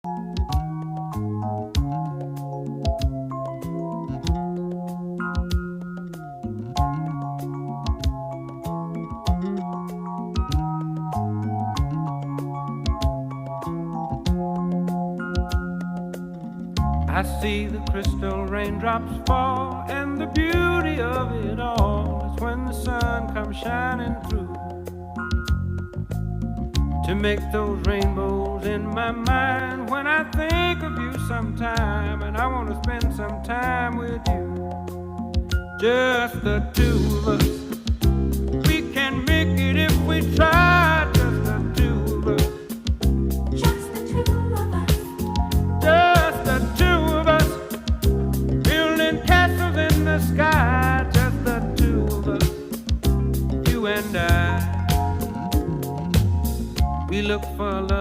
I see the crystal raindrops fall, and the beauty of it all is when the sun comes shining through to make those rainbows in my mind. When I think of you sometime, and I want to spend some time with you, just the two of us. We can make it if we try, just the two of us. Just the two of us. Just the two of us, building castles in the sky. Just the two of us, you and I. We look for love.